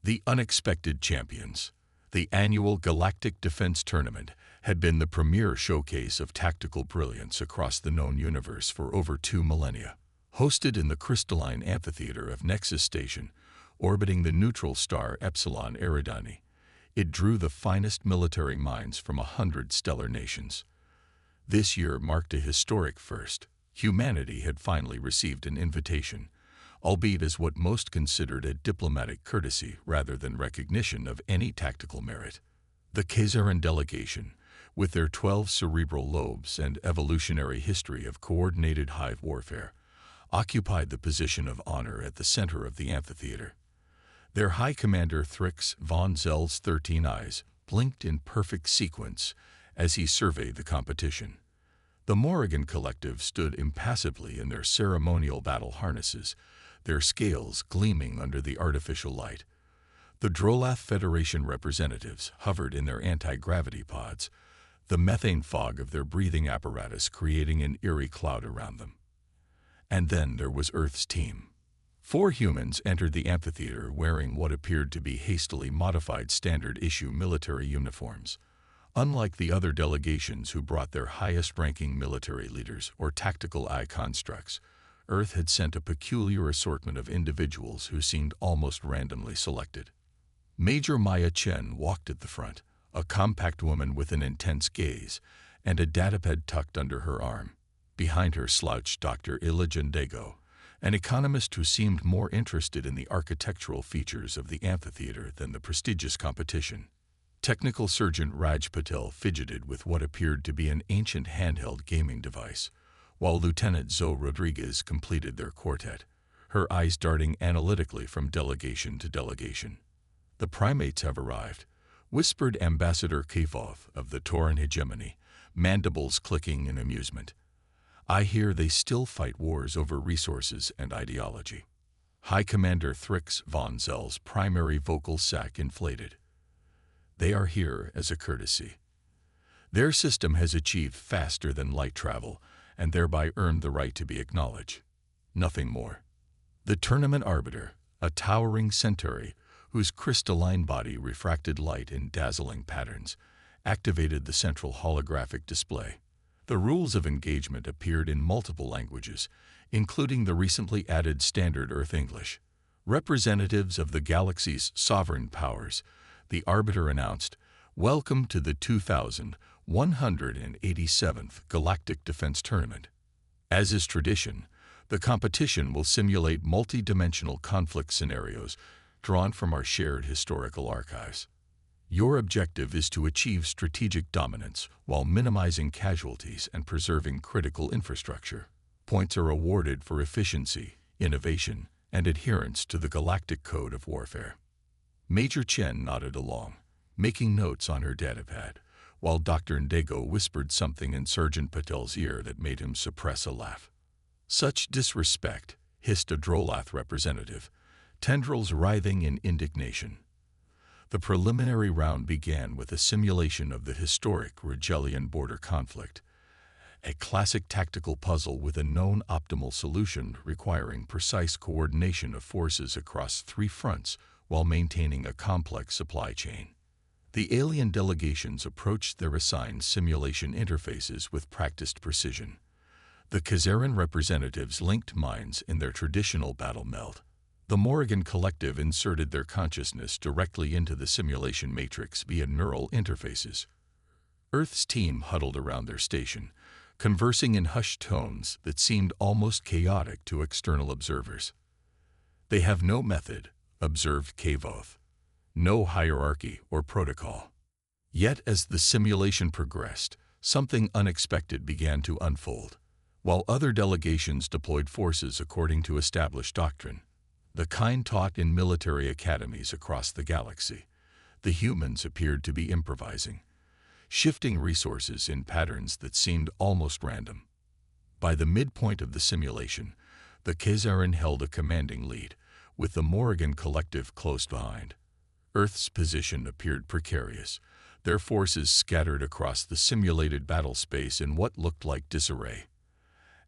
The Unexpected Champions. The annual Galactic Defense Tournament had been the premier showcase of tactical brilliance across the known universe for over 2 millennia. Hosted in the crystalline amphitheater of Nexus Station, orbiting the neutral star Epsilon Eridani, it drew the finest military minds from 100 stellar nations. This year marked a historic first. Humanity had finally received an invitation, albeit as what most considered a diplomatic courtesy rather than recognition of any tactical merit. The Khazaran delegation, with their 12 cerebral lobes and evolutionary history of coordinated hive warfare, occupied the position of honor at the center of the amphitheater. Their High Commander Thrix von Zell's 13 eyes blinked in perfect sequence as he surveyed the competition. The Morrigan Collective stood impassively in their ceremonial battle harnesses, their scales gleaming under the artificial light. The Drolath Federation representatives hovered in their anti-gravity pods, the methane fog of their breathing apparatus creating an eerie cloud around them. And then there was Earth's team. 4 humans entered the amphitheater wearing what appeared to be hastily modified standard-issue military uniforms. Unlike the other delegations who brought their highest-ranking military leaders or tactical eye constructs, Earth had sent a peculiar assortment of individuals who seemed almost randomly selected. Major Maya Chen walked at the front, a compact woman with an intense gaze and a datapad tucked under her arm. Behind her slouched Dr. Ilijan Dago, an economist who seemed more interested in the architectural features of the amphitheater than the prestigious competition. Technical Surgeon Raj Patel fidgeted with what appeared to be an ancient handheld gaming device, while Lieutenant Zoe Rodriguez completed their quartet, her eyes darting analytically from delegation to delegation. "The primates have arrived," whispered Ambassador Kevov of the Tauran hegemony, mandibles clicking in amusement. "I hear they still fight wars over resources and ideology." High Commander Thrix von Zell's primary vocal sac inflated. "They are here as a courtesy. Their system has achieved faster than light travel, and thereby earned the right to be acknowledged. Nothing more." The tournament arbiter, a towering centauri whose crystalline body refracted light in dazzling patterns, activated the central holographic display. The rules of engagement appeared in multiple languages, including the recently added Standard Earth English. Representatives of the galaxy's sovereign powers, the arbiter announced, "Welcome to the 2187th Galactic Defense Tournament. As is tradition, the competition will simulate multi-dimensional conflict scenarios drawn from our shared historical archives. Your objective is to achieve strategic dominance while minimizing casualties and preserving critical infrastructure. Points are awarded for efficiency, innovation, and adherence to the Galactic Code of Warfare." Major Chen nodded along, making notes on her datapad, while Dr. Ndego whispered something in Sergeant Patel's ear that made him suppress a laugh. "Such disrespect," hissed a Drolath representative, tendrils writhing in indignation. The preliminary round began with a simulation of the historic Rigelian border conflict, a classic tactical puzzle with a known optimal solution requiring precise coordination of forces across 3 fronts while maintaining a complex supply chain. The alien delegations approached their assigned simulation interfaces with practiced precision. The Khazaran representatives linked minds in their traditional battle meld. The Morrigan Collective inserted their consciousness directly into the simulation matrix via neural interfaces. Earth's team huddled around their station, conversing in hushed tones that seemed almost chaotic to external observers. "They have no method," observed Kavoth. "No hierarchy or protocol." Yet as the simulation progressed, something unexpected began to unfold. While other delegations deployed forces according to established doctrine, the kind taught in military academies across the galaxy, the humans appeared to be improvising, shifting resources in patterns that seemed almost random. By the midpoint of the simulation, the Khazaran held a commanding lead, with the Morrigan Collective close behind. Earth's position appeared precarious, their forces scattered across the simulated battle space in what looked like disarray.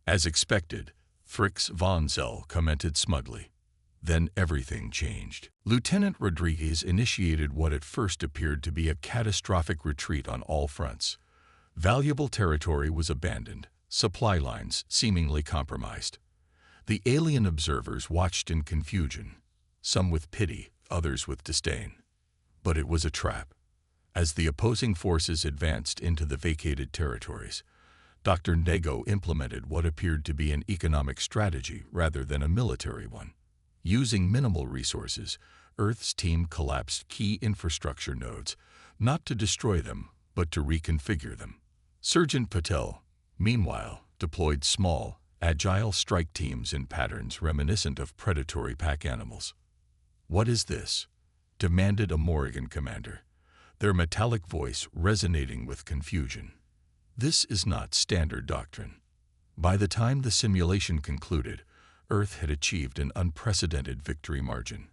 As expected, Thrix von Zell commented smugly, Then everything changed. Lieutenant Rodriguez initiated what at first appeared to be a catastrophic retreat on all fronts. Valuable territory was abandoned, supply lines seemingly compromised. The alien observers watched in confusion, some with pity, others with disdain. But it was a trap. As the opposing forces advanced into the vacated territories, Dr. Nego implemented what appeared to be an economic strategy rather than a military one. Using minimal resources, Earth's team collapsed key infrastructure nodes, not to destroy them, but to reconfigure them. Sergeant Patel, meanwhile, deployed small, agile strike teams in patterns reminiscent of predatory pack animals. "What is this?" demanded a Morrigan commander, their metallic voice resonating with confusion. "This is not standard doctrine." By the time the simulation concluded, Earth had achieved an unprecedented victory margin.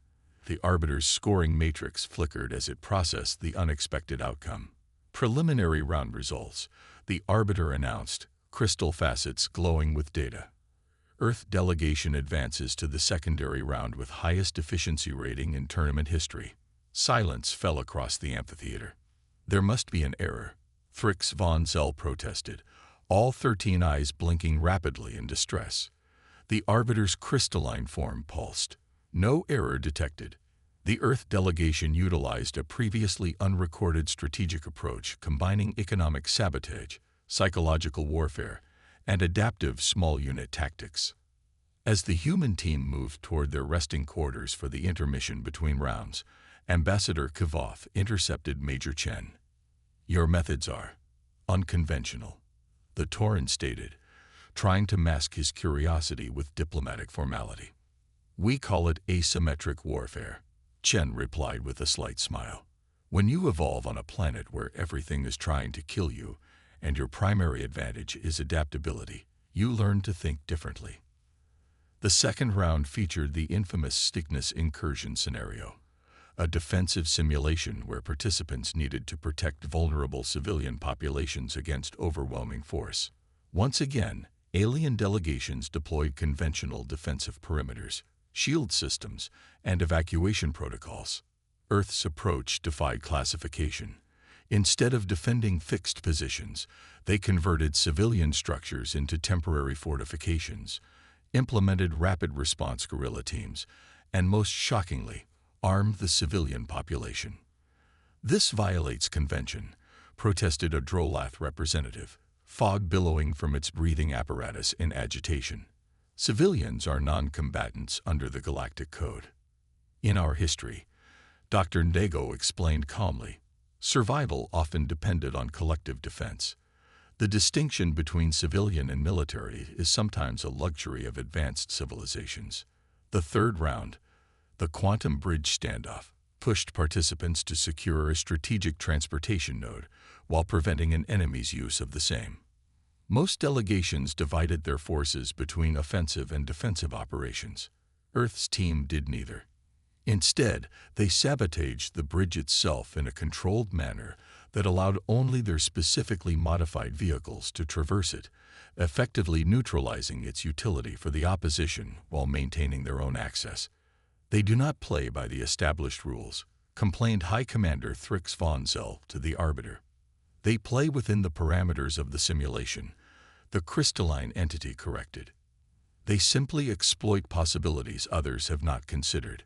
The Arbiter's scoring matrix flickered as it processed the unexpected outcome. Preliminary round results. The Arbiter announced, crystal facets glowing with data. Earth delegation advances to the secondary round with highest efficiency rating in tournament history. Silence fell across the amphitheater. "There must be an error," Thrix von Zell protested, all 13 eyes blinking rapidly in distress. The Arbiter's crystalline form pulsed. No error detected. The Earth delegation utilized a previously unrecorded strategic approach combining economic sabotage, psychological warfare, and adaptive small-unit tactics. As the human team moved toward their resting quarters for the intermission between rounds, Ambassador Kavoth intercepted Major Chen. "Your methods are unconventional," the Tauran stated, trying to mask his curiosity with diplomatic formality. "We call it asymmetric warfare," Chen replied with a slight smile. "When you evolve on a planet where everything is trying to kill you, and your primary advantage is adaptability, you learn to think differently." The second round featured the infamous Stickness incursion scenario, a defensive simulation where participants needed to protect vulnerable civilian populations against overwhelming force. Once again, alien delegations deployed conventional defensive perimeters, shield systems, and evacuation protocols. Earth's approach defied classification. Instead of defending fixed positions, they converted civilian structures into temporary fortifications, implemented rapid response guerrilla teams, and most shockingly, armed the civilian population. "This violates convention," protested a Drolath representative, fog billowing from its breathing apparatus in agitation. "Civilians are non-combatants under the Galactic Code." "In our history," Dr. Nego explained calmly, "survival often depended on collective defense. The distinction between civilian and military is sometimes a luxury of advanced civilizations." The third round, the Quantum Bridge standoff, pushed participants to secure a strategic transportation node while preventing an enemy's use of the same. Most delegations divided their forces between offensive and defensive operations. Earth's team did neither. Instead, they sabotaged the bridge itself in a controlled manner that allowed only their specifically modified vehicles to traverse it, effectively neutralizing its utility for the opposition while maintaining their own access. "They do not play by the established rules," complained High Commander Thrix von Zell to the Arbiter. "They play within the parameters of the simulation," the crystalline entity corrected. "They simply exploit possibilities others have not considered."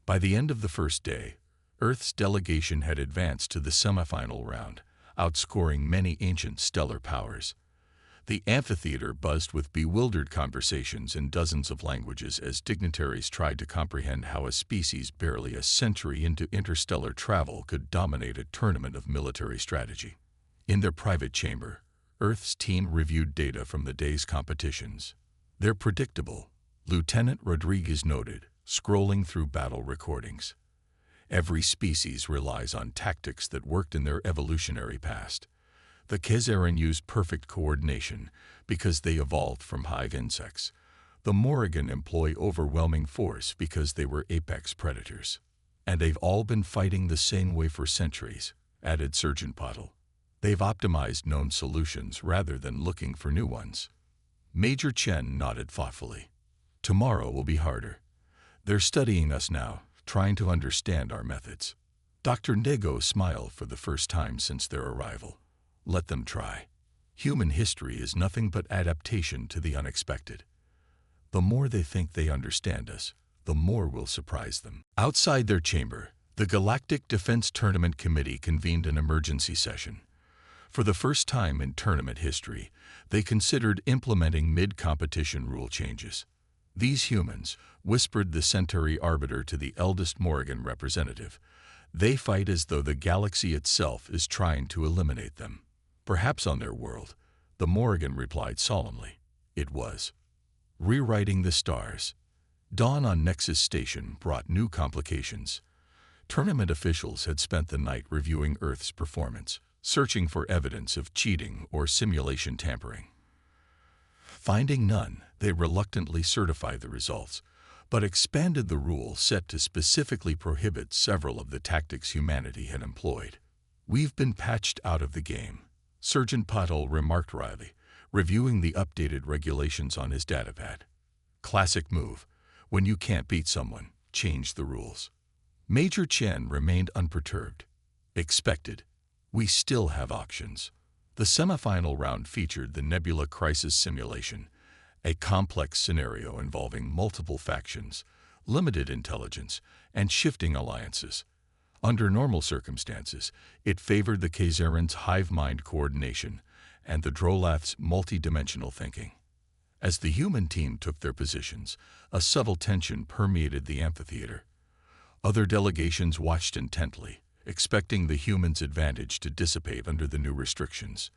By the end of the first day, Earth's delegation had advanced to the semifinal round, outscoring many ancient stellar powers. The amphitheater buzzed with bewildered conversations in dozens of languages as dignitaries tried to comprehend how a species barely a century into interstellar travel could dominate a tournament of military strategy. In their private chamber, Earth's team reviewed data from the day's competitions. "They're predictable," Lieutenant Rodriguez noted, scrolling through battle recordings. "Every species relies on tactics that worked in their evolutionary past. The Khazaran used perfect coordination because they evolved from hive insects. The Morrigan employ overwhelming force because they were apex predators. And they've all been fighting the same way for centuries," added Sergeant Pottle. "They've optimized known solutions rather than looking for new ones." Major Chen nodded thoughtfully. "Tomorrow will be harder. They're studying us now, trying to understand our methods. Dr. Nego smiled for the first time since their arrival. Let them try. Human history is nothing but adaptation to the unexpected. The more they think they understand us, the more we'll surprise them. Outside their chamber, the Galactic Defense Tournament Committee convened an emergency session. For the first time in tournament history, they considered implementing mid-competition rule changes. These humans, whispered the Centauri Arbiter to the eldest Morrigan representative, they fight as though the galaxy itself is trying to eliminate them. Perhaps on their world, the Morrigan replied solemnly. It was. Rewriting the stars. Dawn on Nexus Station brought new complications. Tournament officials had spent the night reviewing Earth's performance, searching for evidence of cheating or simulation tampering. Finding none, they reluctantly certified the results, but expanded the rule set to specifically prohibit several of the tactics humanity had employed. We've been patched out of the game, Sergeant Patel remarked wryly, reviewing the updated regulations on his datapad. Classic move. When you can't beat someone, change the rules. Major Chen remained unperturbed. Expected. We still have options. The semifinal round featured the Nebula Crisis Simulation, a complex scenario involving multiple factions, limited intelligence, and shifting alliances. Under normal circumstances, it favored the Kazarans' hive mind coordination and the Drolath's multi-dimensional thinking. As the human team took their positions, a subtle tension permeated the amphitheater. Other delegations watched intently, expecting the humans' advantage to dissipate under the new restrictions.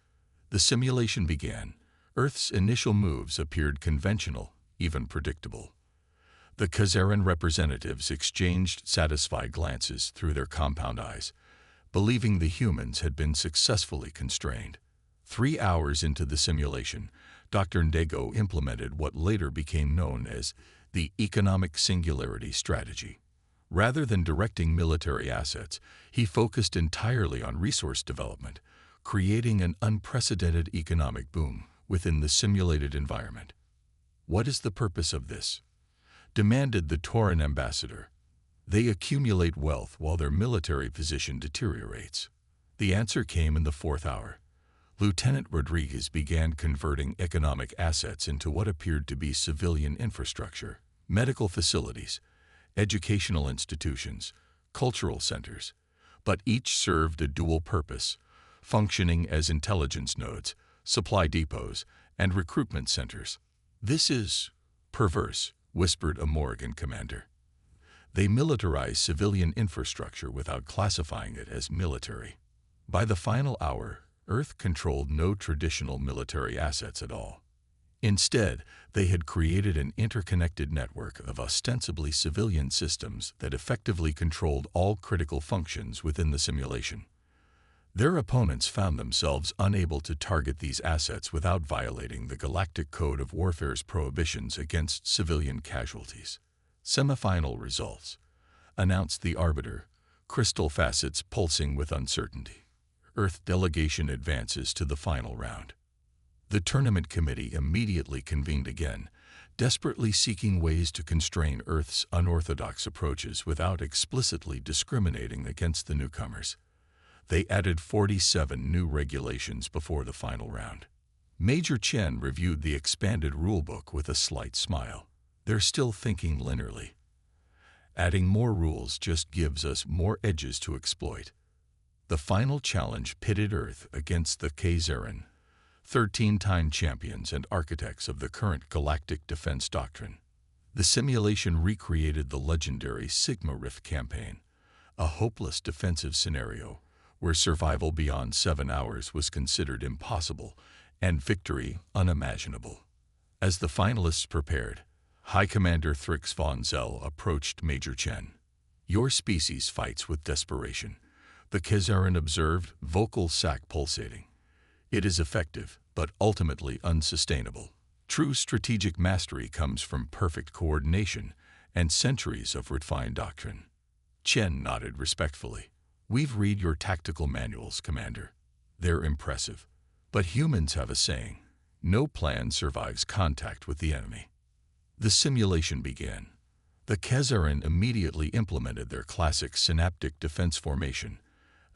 The simulation began. Earth's initial moves appeared conventional, even predictable. The Kazaran representatives exchanged satisfied glances through their compound eyes, believing the humans had been successfully constrained. 3 hours into the simulation, Dr. Ndego implemented what later became known as the economic singularity strategy. Rather than directing military assets, he focused entirely on resource development, creating an unprecedented economic boom within the simulated environment. What is the purpose of this? Demanded the Tauran ambassador. They accumulate wealth while their military position deteriorates. The answer came in the 4th hour. Lieutenant Rodriguez began converting economic assets into what appeared to be civilian infrastructure, medical facilities, educational institutions, cultural centers, but each served a dual purpose, functioning as intelligence nodes, supply depots, and recruitment centers. This is perverse, whispered a Morrigan commander. They militarize civilian infrastructure without classifying it as military. By the final hour, Earth controlled no traditional military assets at all. Instead, they had created an interconnected network of ostensibly civilian systems that effectively controlled all critical functions within the simulation. Their opponents found themselves unable to target these assets without violating the Galactic Code of Warfare's prohibitions against civilian casualties. Semifinal results, announced the Arbiter, crystal facets pulsing with uncertainty. Earth delegation advances to the final round. The tournament committee immediately convened again, desperately seeking ways to constrain Earth's unorthodox approaches without explicitly discriminating against the newcomers. They added 47 new regulations before the final round. Major Chen reviewed the expanded rulebook with a slight smile. They're still thinking linearly. Adding more rules just gives us more edges to exploit. The final challenge pitted Earth against the Kazaran, 13-time champions and architects of the current galactic defense doctrine. The simulation recreated the legendary Sigma Rift campaign, a hopeless defensive scenario where survival beyond 7 hours was considered impossible and victory unimaginable. As the finalists prepared, High Commander Thrix von Zell approached Major Chen. Your species fights with desperation, the Kazaran observed, vocal sac pulsating. It is effective, but ultimately unsustainable. True strategic mastery comes from perfect coordination and centuries of refined doctrine. Chen nodded respectfully. We've read your tactical manuals, Commander. They're impressive. But humans have a saying, no plan survives contact with the enemy. The simulation began. The Khazaran immediately implemented their classic synaptic defense formation,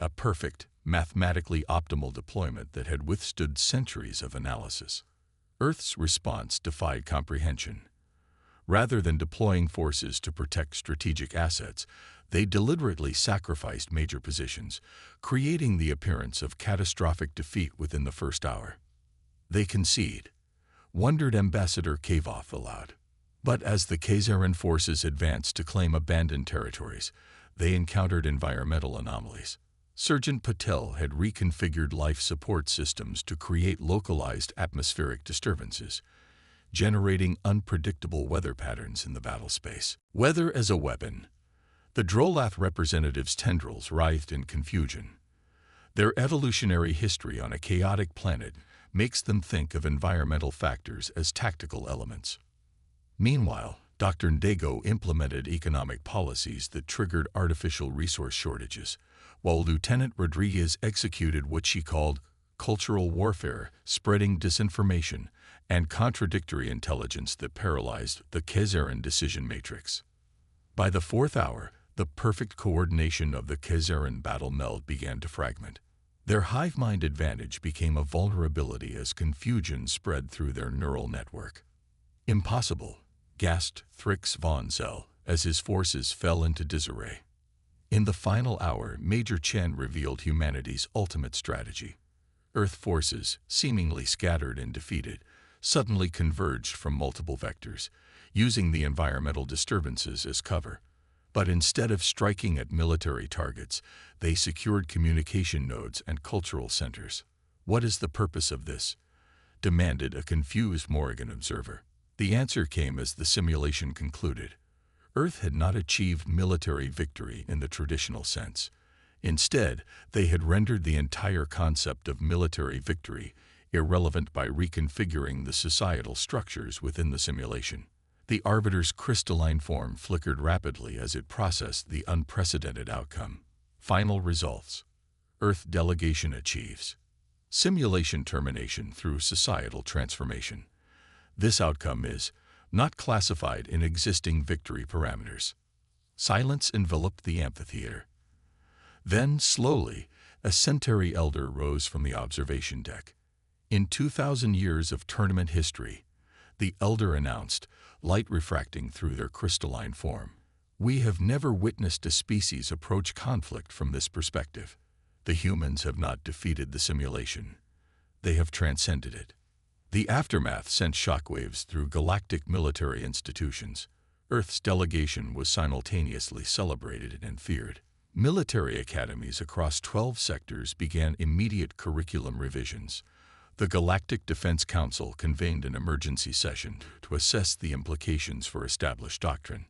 a perfect, mathematically optimal deployment that had withstood centuries of analysis. Earth's response defied comprehension. Rather than deploying forces to protect strategic assets, they deliberately sacrificed major positions, creating the appearance of catastrophic defeat within the first hour. "They concede," wondered Ambassador Kavoth aloud. But as the Khazaran forces advanced to claim abandoned territories, they encountered environmental anomalies. Sergeant Patel had reconfigured life support systems to create localized atmospheric disturbances, generating unpredictable weather patterns in the battle space. Weather as a weapon. The Drolath representatives' tendrils writhed in confusion. Their evolutionary history on a chaotic planet makes them think of environmental factors as tactical elements. Meanwhile, Dr. Ndego implemented economic policies that triggered artificial resource shortages, while Lieutenant Rodriguez executed what she called cultural warfare, spreading disinformation and contradictory intelligence that paralyzed the Khazaran decision matrix. By the fourth hour, the perfect coordination of the Khazaran battle meld began to fragment. Their hive mind advantage became a vulnerability as confusion spread through their neural network. "Impossible," gasped Thrix von Zell as his forces fell into disarray. In the final hour, Major Chen revealed humanity's ultimate strategy. Earth forces, seemingly scattered and defeated, suddenly converged from multiple vectors, using the environmental disturbances as cover. But instead of striking at military targets, they secured communication nodes and cultural centers. "What is the purpose of this?" demanded a confused Morrigan observer. The answer came as the simulation concluded. Earth had not achieved military victory in the traditional sense. Instead, they had rendered the entire concept of military victory irrelevant by reconfiguring the societal structures within the simulation. The Arbiter's crystalline form flickered rapidly as it processed the unprecedented outcome. Final results. Earth delegation achieves simulation termination through societal transformation. This outcome is not classified in existing victory parameters. Silence enveloped the amphitheater. Then, slowly, a Centauri elder rose from the observation deck. In 2,000 years of tournament history, the elder announced, light refracting through their crystalline form, "We have never witnessed a species approach conflict from this perspective. The humans have not defeated the simulation. They have transcended it." The aftermath sent shockwaves through galactic military institutions. Earth's delegation was simultaneously celebrated and feared. Military academies across 12 sectors began immediate curriculum revisions. The Galactic Defense Council convened an emergency session to assess the implications for established doctrine.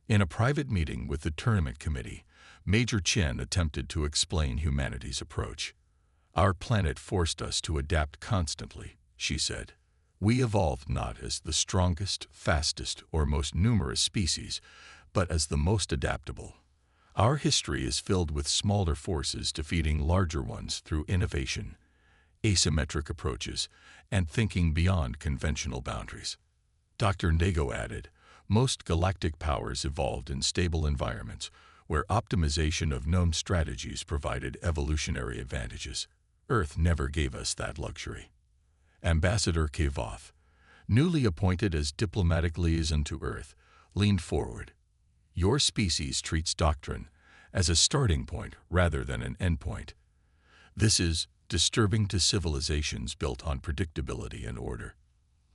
In a private meeting with the tournament committee, Major Chen attempted to explain humanity's approach. "Our planet forced us to adapt constantly," she said. "We evolved not as the strongest, fastest, or most numerous species, but as the most adaptable. Our history is filled with smaller forces defeating larger ones through innovation, asymmetric approaches, and thinking beyond conventional boundaries." Dr. Ndego added, "Most galactic powers evolved in stable environments, where optimization of known strategies provided evolutionary advantages. Earth never gave us that luxury." Ambassador Kavoth, newly appointed as diplomatic liaison to Earth, leaned forward. "Your species treats doctrine as a starting point rather than an endpoint. This is disturbing to civilizations built on predictability and order."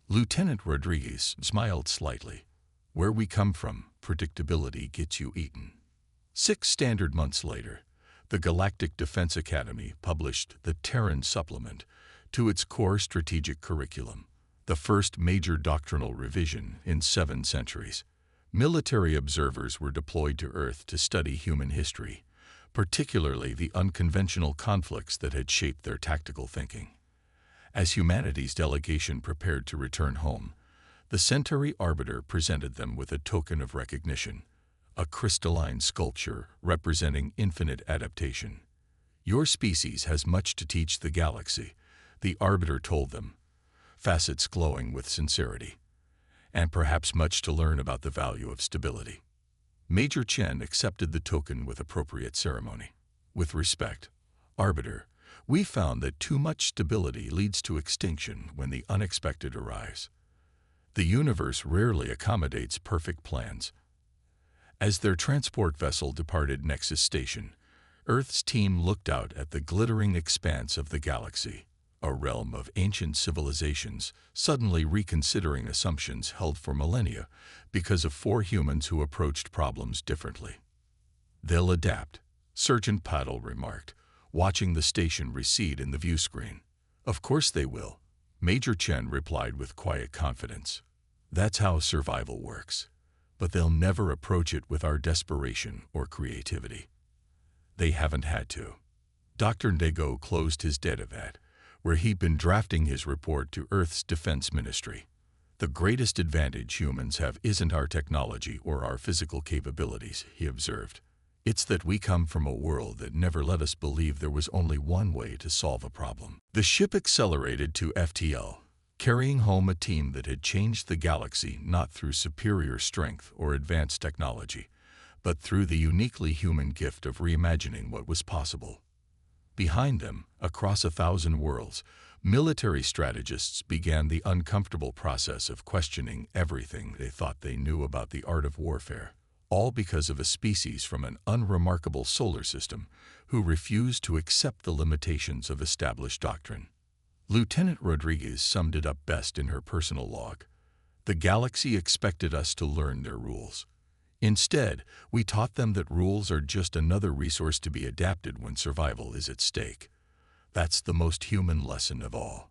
Lieutenant Rodriguez smiled slightly. "Where we come from, predictability gets you eaten." 6 standard months later, the Galactic Defense Academy published the Terran Supplement to its core strategic curriculum, the first major doctrinal revision in 7 centuries. Military observers were deployed to Earth to study human history, particularly the unconventional conflicts that had shaped their tactical thinking. As humanity's delegation prepared to return home, the Centauri Arbiter presented them with a token of recognition, a crystalline sculpture representing infinite adaptation. "Your species has much to teach the galaxy," the Arbiter told them, facets glowing with sincerity, "and perhaps much to learn about the value of stability." Major Chen accepted the token with appropriate ceremony. With respect, Arbiter, we found that too much stability leads to extinction when the unexpected arrives. The universe rarely accommodates perfect plans. As their transport vessel departed Nexus Station, Earth's team looked out at the glittering expanse of the galaxy, a realm of ancient civilizations suddenly reconsidering assumptions held for millennia because of 4 humans who approached problems differently. "They'll adapt," Sergeant Paddle remarked, watching the station recede in the view screen. "Of course they will," Major Chen replied with quiet confidence. "That's how survival works. But they'll never approach it with our desperation or creativity. They haven't had to." Dr. Nego closed his datavat, where he'd been drafting his report to Earth's Defense Ministry. "The greatest advantage humans have isn't our technology or our physical capabilities," he observed. "It's that we come from a world that never let us believe there was only one way to solve a problem." The ship accelerated to FTL, carrying home a team that had changed the galaxy not through superior strength or advanced technology, but through the uniquely human gift of reimagining what was possible. Behind them, across 1,000 worlds, military strategists began the uncomfortable process of questioning everything they thought they knew about the art of warfare, all because of a species from an unremarkable solar system who refused to accept the limitations of established doctrine. Lieutenant Rodriguez summed it up best in her personal log. "The galaxy expected us to learn their rules. Instead, we taught them that rules are just another resource to be adapted when survival is at stake. That's the most human lesson of all."